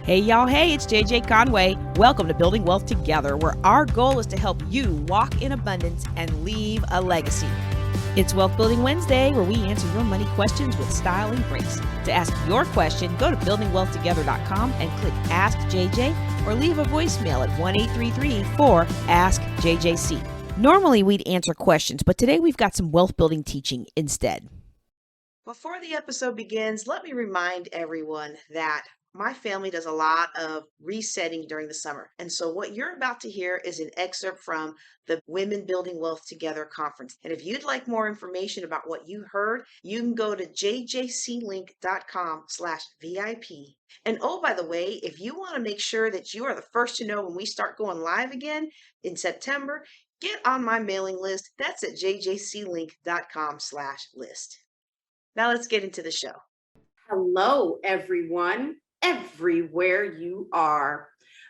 Hey y'all, hey, it's JJ Conway. Welcome to Building Wealth Together, where our goal is to help you walk in abundance and leave a legacy. It's Wealth Building Wednesday, where we answer your money questions with style and grace. To ask your question, go to buildingwealthtogether.com and click Ask JJ or leave a voicemail at 1-833-4-ASK-JJC. Normally we'd answer questions, but today we've got some wealth building teaching instead. Before the episode begins, let me remind everyone that my family does a lot of resetting during the summer. And so what you're about to hear is an excerpt from the Women Building Wealth Together conference. And if you'd like more information about what you heard, you can go to jjclink.com/VIP. And oh, by the way, if you want to make sure that you are the first to know when we start going live again in September, get on my mailing list. That's at jjclink.com/list. Now let's get into the show. Hello, everyone, everywhere you are.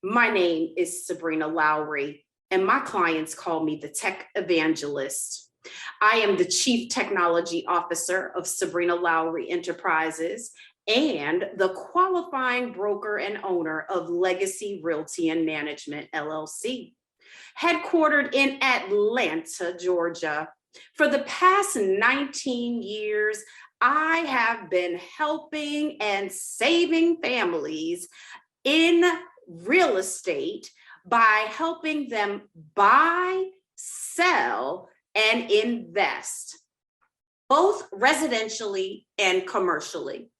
My name is Sabrina Lowery, and my clients call me the Tech Evangelist. I am the Chief Technology Officer of Sabrina Lowery Enterprises and the qualifying broker and owner of Legacy Realty and Management, LLC, headquartered in Atlanta, Georgia. For the past 19 years, I have been helping and saving families in real estate by helping them buy, sell, and invest, both residentially and commercially.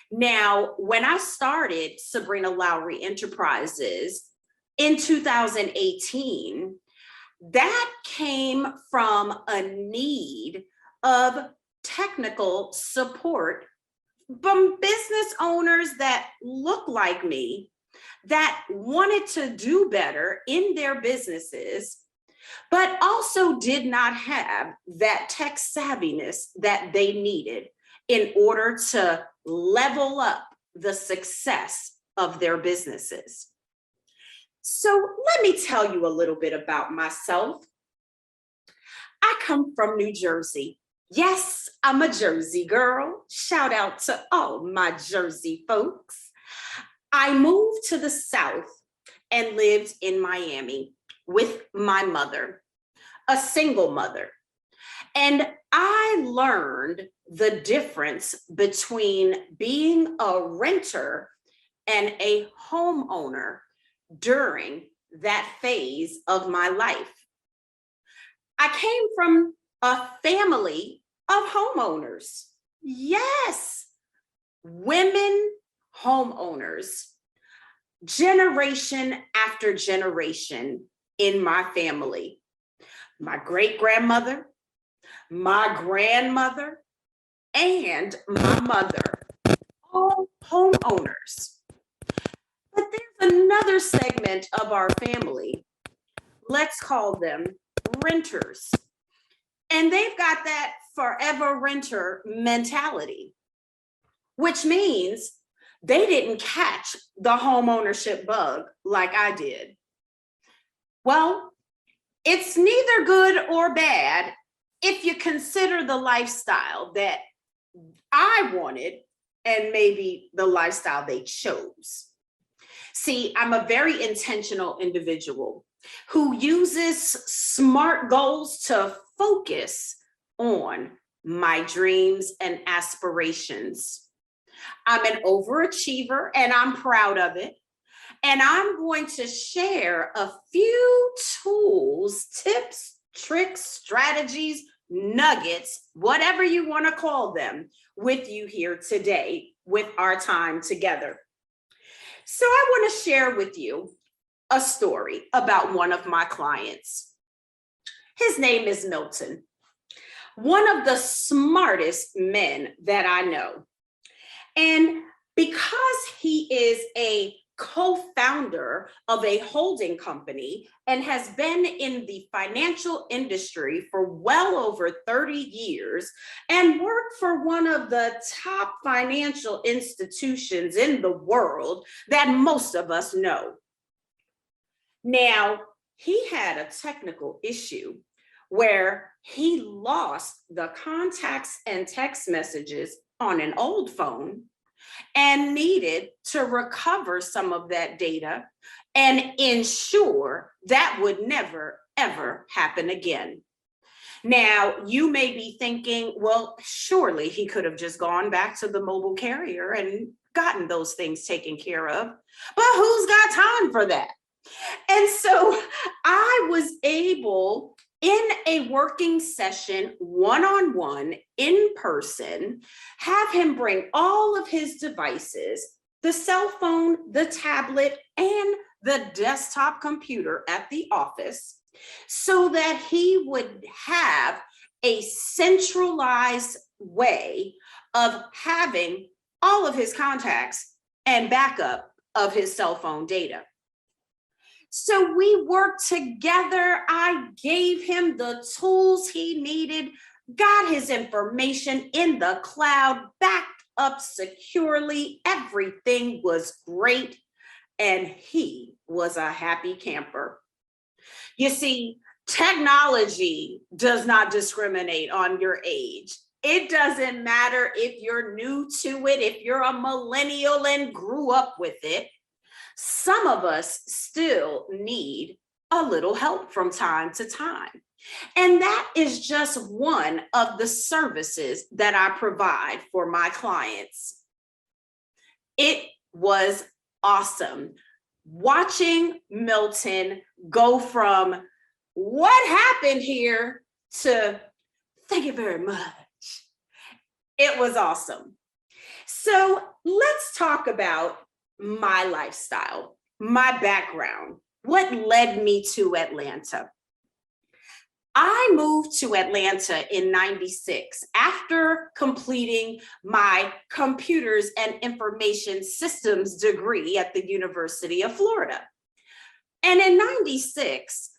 Now, when I started Sabrina Lowery Enterprises in 2018, that came from a need of technical support from business owners that look like me, that wanted to do better in their businesses, but also did not have that tech savviness that they needed in order to level up the success of their businesses. So let me tell you a little bit about myself. I come from New Jersey. Yes, I'm a Jersey girl. Shout out to all my Jersey folks. I moved to the South and lived in Miami with my mother, a single mother. And I learned the difference between being a renter and a homeowner during that phase of my life. I came from a family of homeowners. Yes, women homeowners, generation after generation in my family. My great-grandmother, my grandmother, and my mother, all homeowners. But there's another segment of our family, let's call them renters. And they've got that forever renter mentality, which means they didn't catch the home ownership bug like I did. Well, it's neither good or bad if you consider the lifestyle that I wanted and maybe the lifestyle they chose. See, I'm a very intentional individual who uses SMART goals to focus on my dreams and aspirations. I'm an overachiever and I'm proud of it. And I'm going to share a few tools, tips, tricks, strategies, nuggets, whatever you want to call them, with you here today with our time together. So I want to share with you a story about one of my clients. His name is Milton, one of the smartest men that I know. And because he is a co-founder of a holding company and has been in the financial industry for well over 30 years and worked for one of the top financial institutions in the world that most of us know. Now, he had a technical issue where he lost the contacts and text messages on an old phone and needed to recover some of that data and ensure that would never, ever happen again. Now, you may be thinking, well, surely he could have just gone back to the mobile carrier and gotten those things taken care of. But who's got time for that? And so I was able, in a working session, one-on-one, in person, have him bring all of his devices, the cell phone, the tablet, and the desktop computer at the office, so that he would have a centralized way of having all of his contacts and backup of his cell phone data. So we worked together. I gave him the tools he needed, got his information in the cloud, backed up securely. Everything was great, and he was a happy camper. You see, technology does not discriminate on your age. It doesn't matter if you're new to it, if you're a millennial and grew up with it. Some of us still need a little help from time to time. And that is just one of the services that I provide for my clients. It was awesome watching Milton go from what happened here to thank you very much. It was awesome. So let's talk about my lifestyle, my background, what led me to Atlanta. I moved to Atlanta in '96 after completing my computers and information systems degree at the University of Florida. And in '96,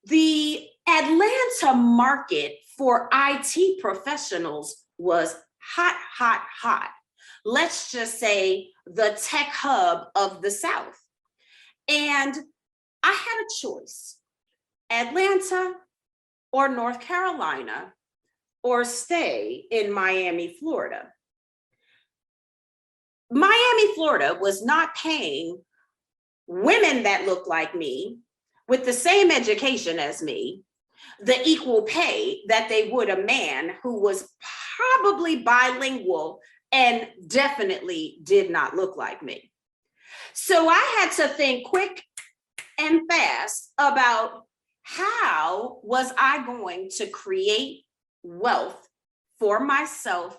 the Atlanta market for IT professionals was hot, hot, hot. Let's just say the tech hub of the South. And I had a choice, Atlanta or North Carolina, or stay in Miami, Florida. Miami, Florida was not paying women that looked like me with the same education as me the equal pay that they would a man who was probably bilingual and definitely did not look like me. So I had to think quick and fast about how was I going to create wealth for myself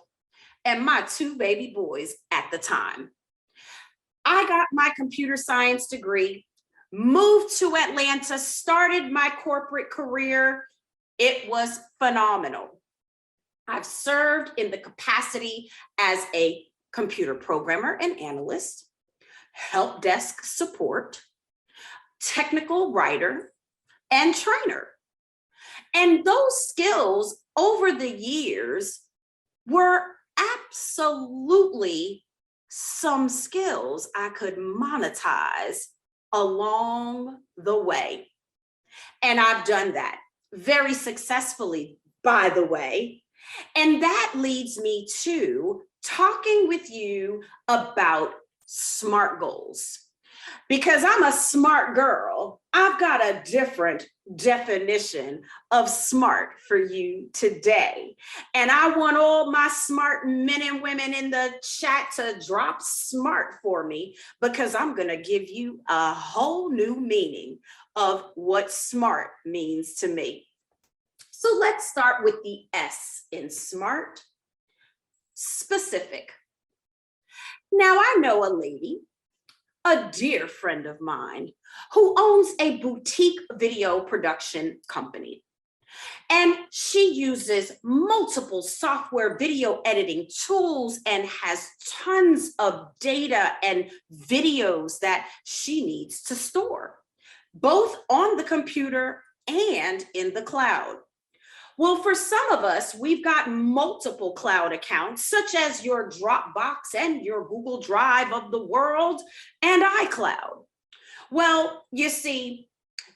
and my two baby boys at the time. I got my computer science degree, moved to Atlanta, started my corporate career. It was phenomenal. I've served in the capacity as a computer programmer and analyst, help desk support, technical writer, and trainer. And those skills over the years were absolutely some skills I could monetize along the way. And I've done that very successfully, by the way. And that leads me to talking with you about SMART goals. Because I'm a smart girl, I've got a different definition of SMART for you today. And I want all my smart men and women in the chat to drop SMART for me, because I'm going to give you a whole new meaning of what SMART means to me. So let's start with the S in SMART, specific. Now I know a lady, a dear friend of mine, who owns a boutique video production company. And she uses multiple software video editing tools and has tons of data and videos that she needs to store, both on the computer and in the cloud. Well, for some of us, we've got multiple cloud accounts, such as your Dropbox and your Google Drive of the world and iCloud. Well, you see,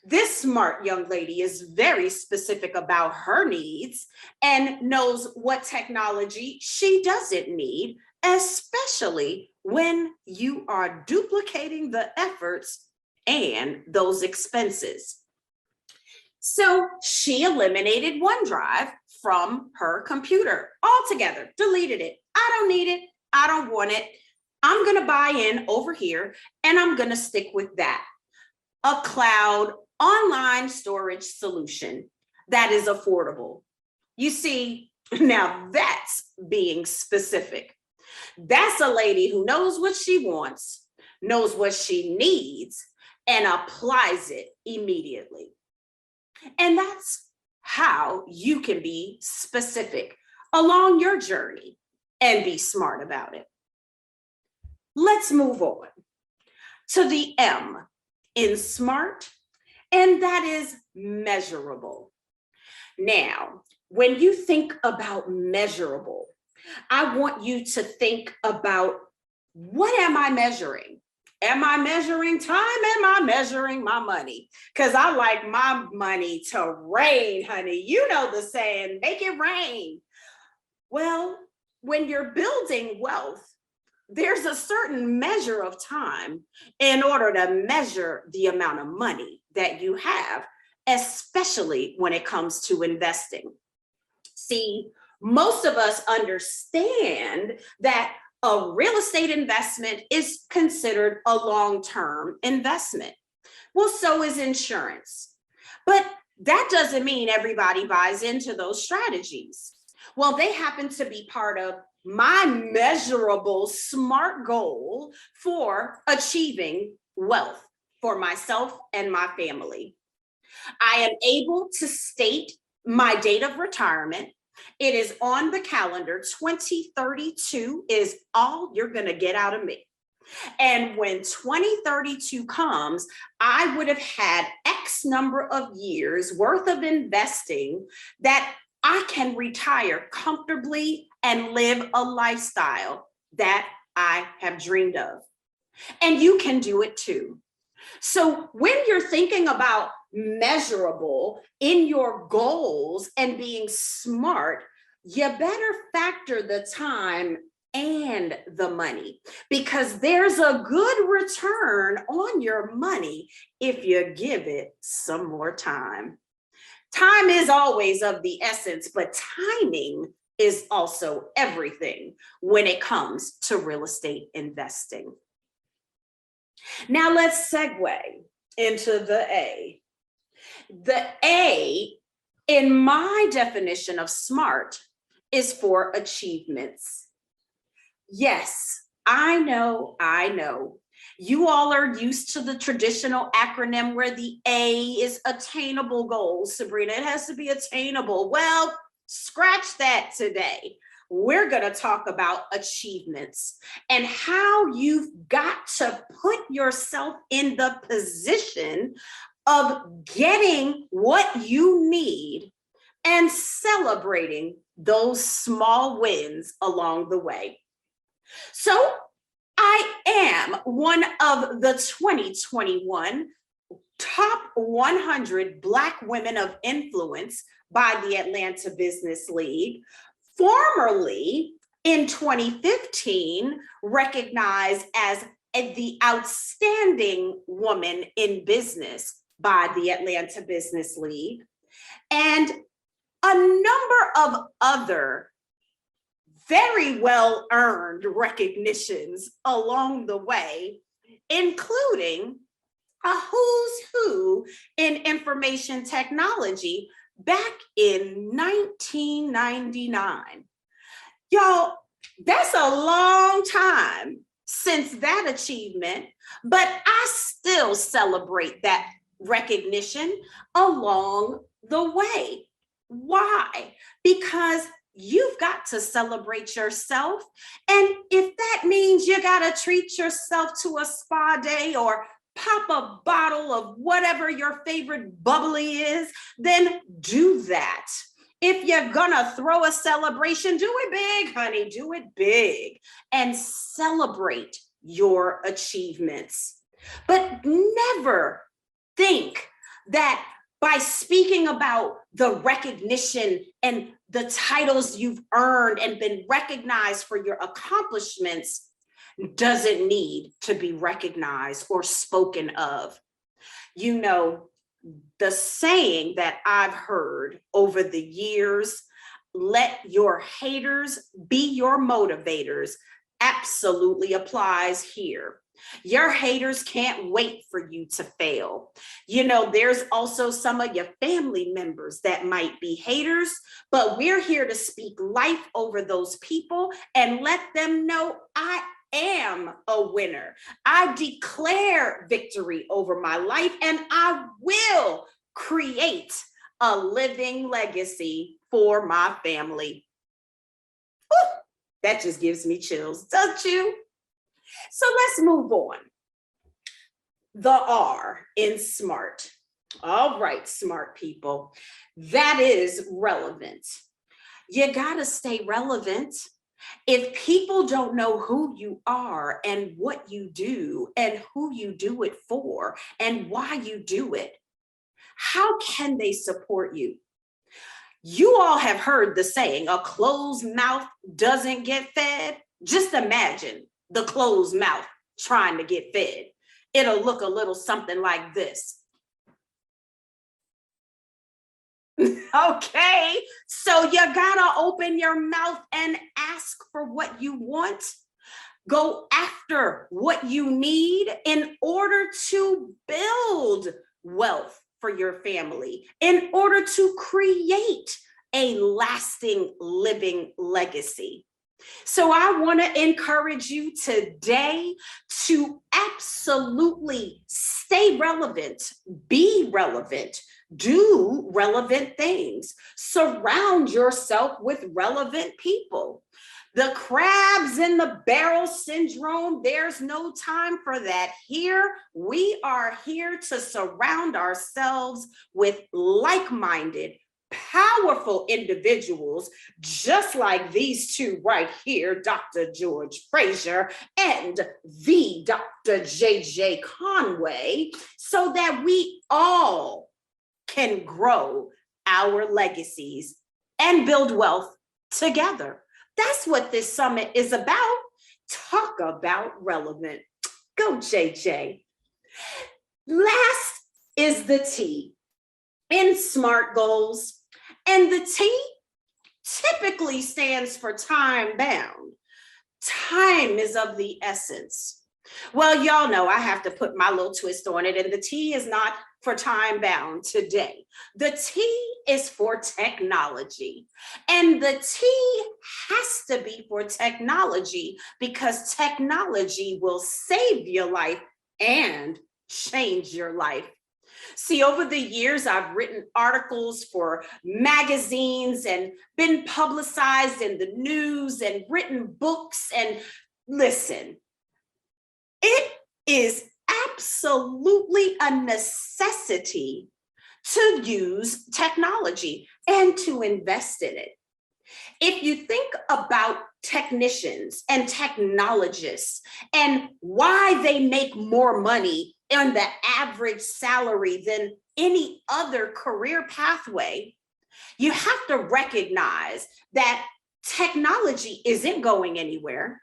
this smart young lady is very specific about her needs and knows what technology she doesn't need, especially when you are duplicating the efforts and those expenses. So she eliminated OneDrive from her computer altogether, deleted it. I don't need it. I don't want it. I'm going to buy in over here and I'm going to stick with that. A cloud online storage solution that is affordable. You see, now that's being specific. That's a lady who knows what she wants, knows what she needs, and applies it immediately. And that's how you can be specific along your journey and be smart about it. Let's move on to the M in SMART, and that is measurable. Now, when you think about measurable, I want you to think about, what am I measuring? Am I measuring time? Am I measuring my money? Because I like my money to rain, honey. You know the saying, make it rain. Well, when you're building wealth, there's a certain measure of time in order to measure the amount of money that you have, especially when it comes to investing. See, most of us understand that a real estate investment is considered a long-term investment. Well, so is insurance. But that doesn't mean everybody buys into those strategies. Well, they happen to be part of my measurable SMART goal for achieving wealth for myself and my family. I am able to state my date of retirement. It is on the calendar. 2032 is all you're going to get out of me. And when 2032 comes, I would have had X number of years worth of investing that I can retire comfortably and live a lifestyle that I have dreamed of. And you can do it too. So when you're thinking about measurable in your goals and being smart, you better factor the time and the money, because there's a good return on your money if you give it some more time. Time is always of the essence, but timing is also everything when it comes to real estate investing. Now let's segue into the A. The A, in my definition of SMART, is for achievements. Yes, I know. You all are used to the traditional acronym where the A is attainable goals. Sabrina, it has to be attainable. Well, scratch that today. We're going to talk about achievements and how you've got to put yourself in the position of getting what you need and celebrating those small wins along the way. So I am one of the 2021 top 100 Black women of influence by the Atlanta Business League, formerly in 2015 recognized as the outstanding woman in business by the Atlanta Business League, and a number of other very well-earned recognitions along the way, including a who's who in information technology back in 1999. Y'all, that's a long time since that achievement, but I still celebrate that recognition along the way. Why? Because you've got to celebrate yourself. And if that means you got to treat yourself to a spa day or pop a bottle of whatever your favorite bubbly is, then do that. If you're gonna throw a celebration, do it big, honey, do it big and celebrate your achievements. But never think that by speaking about the recognition and the titles you've earned and been recognized for your accomplishments, doesn't need to be recognized or spoken of. You know, the saying that I've heard over the years, let your haters be your motivators, absolutely applies here. Your haters can't wait for you to fail. You know, there's also some of your family members that might be haters, but we're here to speak life over those people and let them know I am a winner. I declare victory over my life and I will create a living legacy for my family. Whew, that just gives me chills, don't you? So let's move on. The R in SMART. All right, smart people. That is relevant. You gotta stay relevant. If people don't know who you are and what you do and who you do it for and why you do it, how can they support you? You all have heard the saying, a closed mouth doesn't get fed. Just imagine the closed mouth trying to get fed. It'll look a little something like this. Okay, so you gotta open your mouth and ask for what you want. Go after what you need in order to build wealth for your family, in order to create a lasting living legacy. So I want to encourage you today to absolutely stay relevant, be relevant, do relevant things, surround yourself with relevant people. The crabs in the barrel syndrome, there's no time for that here. We are here to surround ourselves with like-minded, powerful individuals, just like these two right here, Dr. George Fraser and the Dr. JJ Conway, so that we all can grow our legacies and build wealth together. That's what this summit is about. Talk about relevant. Go, JJ. Last is the T in SMART goals. And the T typically stands for time bound. Time is of the essence. Well, y'all know I have to put my little twist on it, and the T is not for time bound today. The T is for technology. And the T has to be for technology because technology will save your life and change your life. See, over the years, I've written articles for magazines and been publicized in the news and written books. And listen, it is absolutely a necessity to use technology and to invest in it. If you think about technicians and technologists and why they make more money in the average salary than any other career pathway, you have to recognize that technology isn't going anywhere.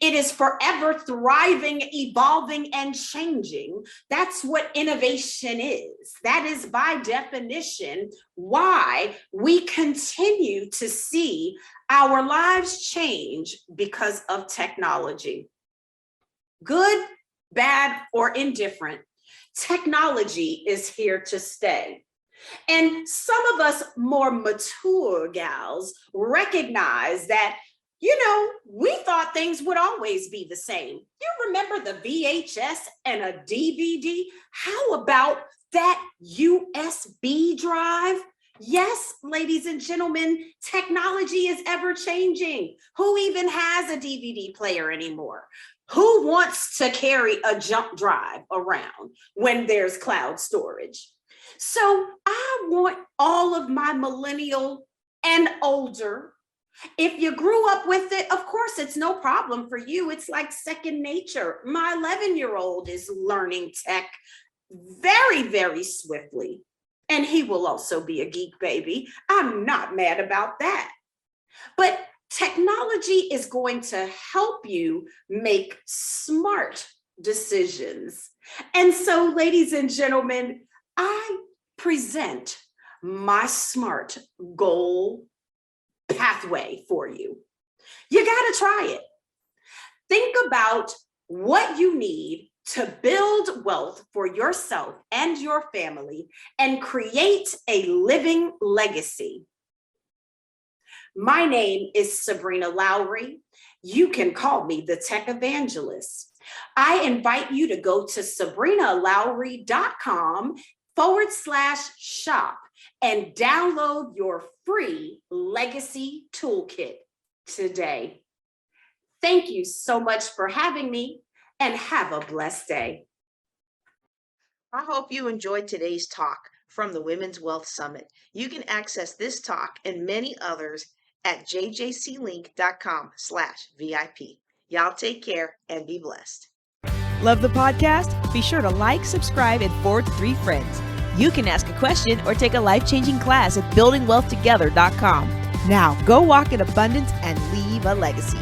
It is forever thriving, evolving, and changing. That's what innovation is. That is by definition why we continue to see our lives change because of technology. Good, bad, or indifferent, technology is here to stay. And some of us more mature gals recognize that, you know, we thought things would always be the same. You remember the VHS and a DVD? How about that USB drive? Yes, ladies and gentlemen, technology is ever changing. Who even has a DVD player anymore? Who wants to carry a jump drive around when there's cloud storage? So I want all of my millennial and older. If you grew up with it, of course, it's no problem for you. It's like second nature. My 11-year-old is learning tech very, very swiftly. And he will also be a geek baby. I'm not mad about that. But Technology is going to help you make smart decisions. And so, ladies and gentlemen, I present my SMART goal pathway for you. You got to try it. Think about what you need to build wealth for yourself and your family and create a living legacy. My name is Sabrina Lowery. You can call me the Tech Evangelist. I invite you to go to sabrinalowry.com/shop and download your free legacy toolkit today. Thank you so much for having me, and have a blessed day. I hope you enjoyed today's talk from the Women's Wealth Summit. You can access this talk and many others at jjclink.com/VIP. Y'all take care and be blessed. Love the podcast? Be sure to like, subscribe, and forward to 3 friends. You can ask a question or take a life-changing class at buildingwealthtogether.com. Now, go walk in abundance and leave a legacy.